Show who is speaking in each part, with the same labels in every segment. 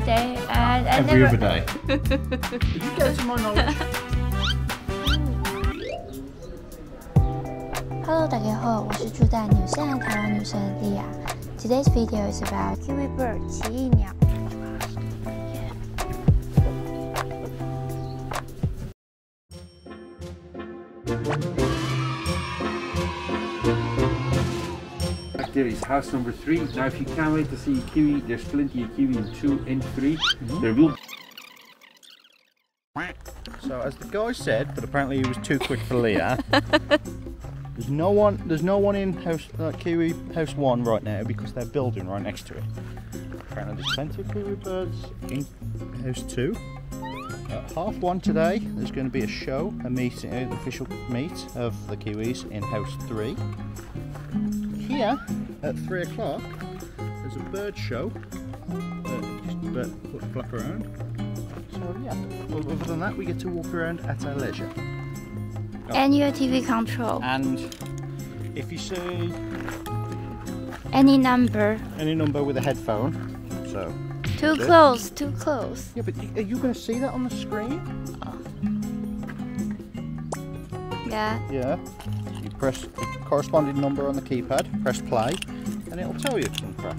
Speaker 1: day, and I
Speaker 2: Every
Speaker 1: never.
Speaker 2: other day. Did you get to my knowledge?
Speaker 1: Hello， 大家好，我是住在纽西兰台湾女生的莉亚。Today's video is about Kiwi bird 奇异鸟。
Speaker 3: There is house number 3. Now, if you can't wait to see Kiwi, there's plenty of Kiwi in 2 and 3. There will.
Speaker 2: So, as the guy said, but apparently he was too quick for Leah. There's no one in house Kiwi house 1 right now because they're building right next to it. Apparently there's plenty of Kiwi birds in house 2. At 1:30 today, there's going to be a show, a meeting, an official meet of the Kiwis in house 3. Here at 3 o'clock, there's a bird show. Just flap around. So yeah, other than that, we get to walk around at our leisure.
Speaker 1: And your TV control.
Speaker 2: And if you see
Speaker 1: Any number.
Speaker 2: with a headphone, so
Speaker 1: Too close, too close.
Speaker 2: yeah, but are you going to see that on the screen?
Speaker 1: Yeah.
Speaker 2: Yeah. You press the corresponding number on the keypad, press play, and it'll tell you some crap.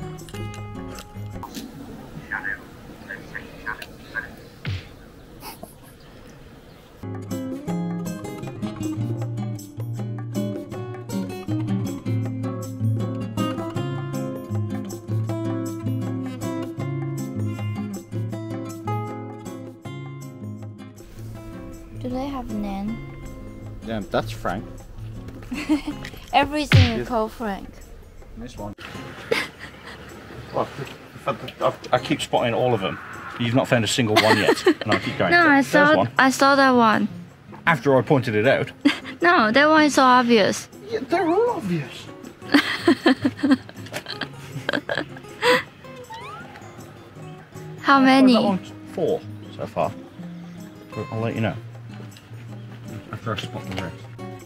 Speaker 1: Do they have a name?
Speaker 2: Yeah, that's Frank.
Speaker 1: Everything you call Frank.
Speaker 2: This one. Well, I keep spotting all of them. You've not found a single one yet, and I keep going.
Speaker 1: No, I
Speaker 2: There's
Speaker 1: saw that one.
Speaker 2: After I pointed it out.
Speaker 1: No, that one is so obvious.
Speaker 2: Yeah, they're all obvious.
Speaker 1: How many?
Speaker 2: That one's 4 so far. But I'll let you know after I spot the rest.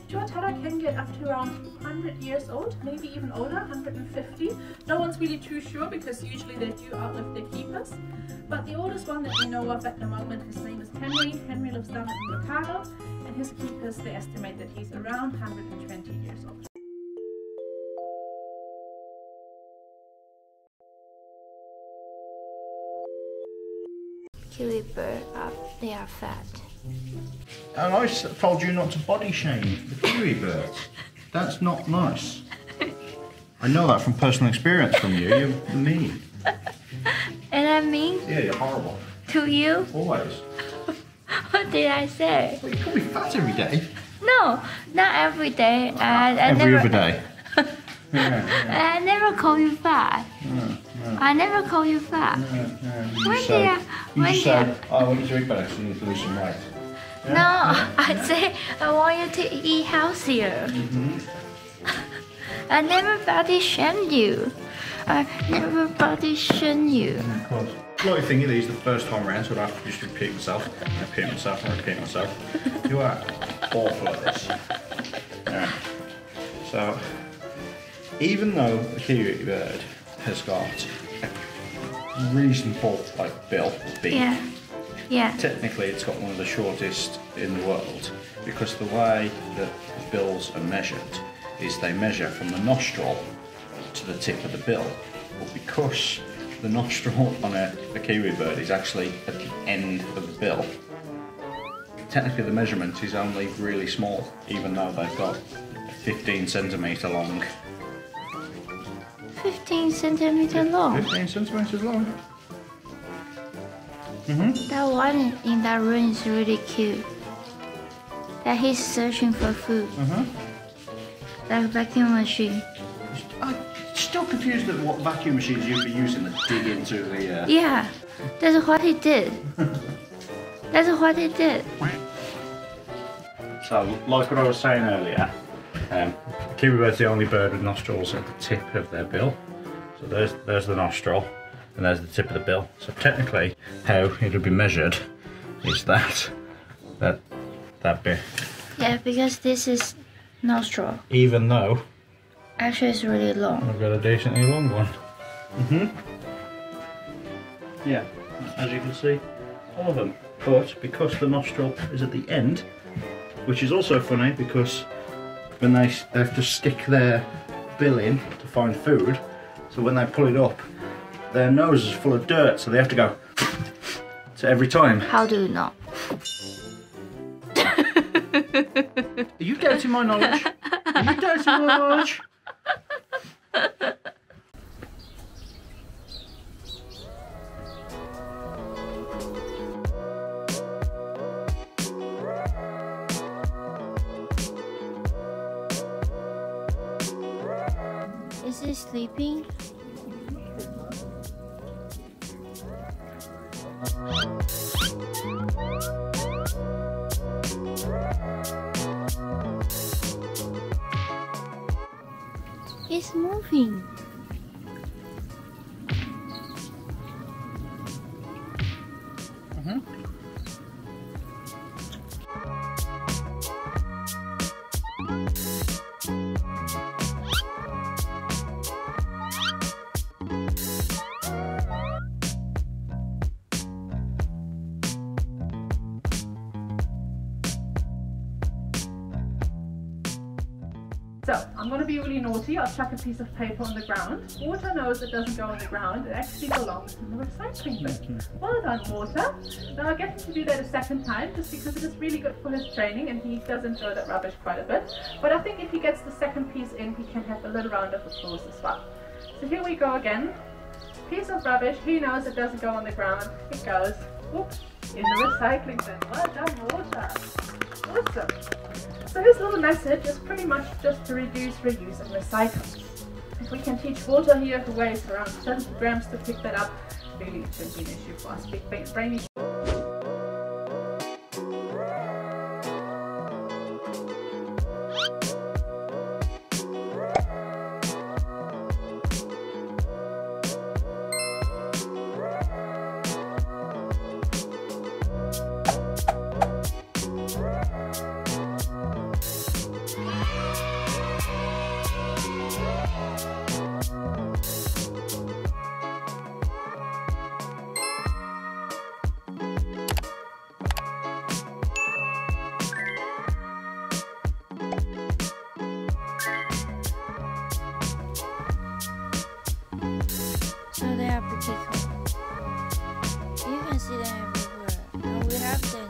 Speaker 4: Tuatara can get up to around 100 years old, maybe even older, 150. No one's really too sure because usually they do outlive their keepers. But the oldest one that we know of at the moment, his name is Henry. Henry lives down in Brecon, and his keepers, they estimate that he's around 120 years old.
Speaker 1: Kiwi bird, they are fat.
Speaker 2: And I told you not to body shame the Kiwi birds. That's not nice. I know that from personal experience from you. You're mean.
Speaker 1: And I mean
Speaker 2: Yeah, you're horrible.
Speaker 1: to you?
Speaker 2: Always.
Speaker 1: What did I say?
Speaker 2: Well, you call me fat every day.
Speaker 1: No, not every day.
Speaker 2: Every other day.
Speaker 1: I never call you fat. I never call you fat. When did I?
Speaker 2: You just said, I want you to eat better because you need to lose some weight.
Speaker 1: No, I say I want you to eat healthier. I never body shamed you. I never body shamed you.
Speaker 2: Of course. Bloody thing, these the first time round, so I'd have to just repeat myself, and repeat myself, and repeat myself. You are awful at this. Yeah. So, even though the Kiwi bird has got a reasonable bill, beak,
Speaker 1: Yeah.
Speaker 2: technically it's got one of the shortest in the world because the way that bills are measured is they measure from the nostril to the tip of the bill. But because the nostril on a Kiwi bird is actually at the end of the bill, technically the measurement is only really small, even though they've got 15 centimetre long.
Speaker 1: 15 centimeter long.
Speaker 2: 15 centimetres long.
Speaker 1: That one in that room is really cute. That he's searching for food. Like vacuum machine.
Speaker 2: I'm still confused at what vacuum machines you'd be using to dig into the...
Speaker 1: Yeah, that's what he did. That's what he did.
Speaker 2: So, like what I was saying earlier, Kiwi bird's the only bird with nostrils at the tip of their bill. So there's the nostril, and there's the tip of the bill. So technically, how it would be measured is that bit.
Speaker 1: Yeah, because this is nostril.
Speaker 2: Even though
Speaker 1: Actually, it's really long.
Speaker 2: I've got a decently long one. Yeah. as you can see, all of them. But because the nostril is at the end, which is also funny because when they have to stick their bill in to find food, so when they pull it up, their nose is full of dirt, so they have to go so every time.
Speaker 1: How do you know?
Speaker 2: Are you doubting my knowledge? Are you doubting my knowledge?
Speaker 1: Is he sleeping? He's moving.
Speaker 4: So, I'm going to be really naughty. I'll chuck a piece of paper on the ground. Water knows it doesn't go on the ground. It actually belongs in the recycling bin. Well done, Water. Now I'll get him to do that a second time, just because it is really good for his training and he does enjoy that rubbish quite a bit. But I think if he gets the second piece in, he can have a little round of applause as well. So here we go again. Piece of rubbish. He knows it doesn't go on the ground. It goes, whoops, in the recycling bin. Well done, Water. Awesome. So his little message is pretty much just to reduce, reuse and recycle. If we can teach Water here, who weighs around 70 grams, to pick that up, really it shouldn't be an issue for us big brainy.
Speaker 1: So they are pretty cool. You can see them everywhere. And we have them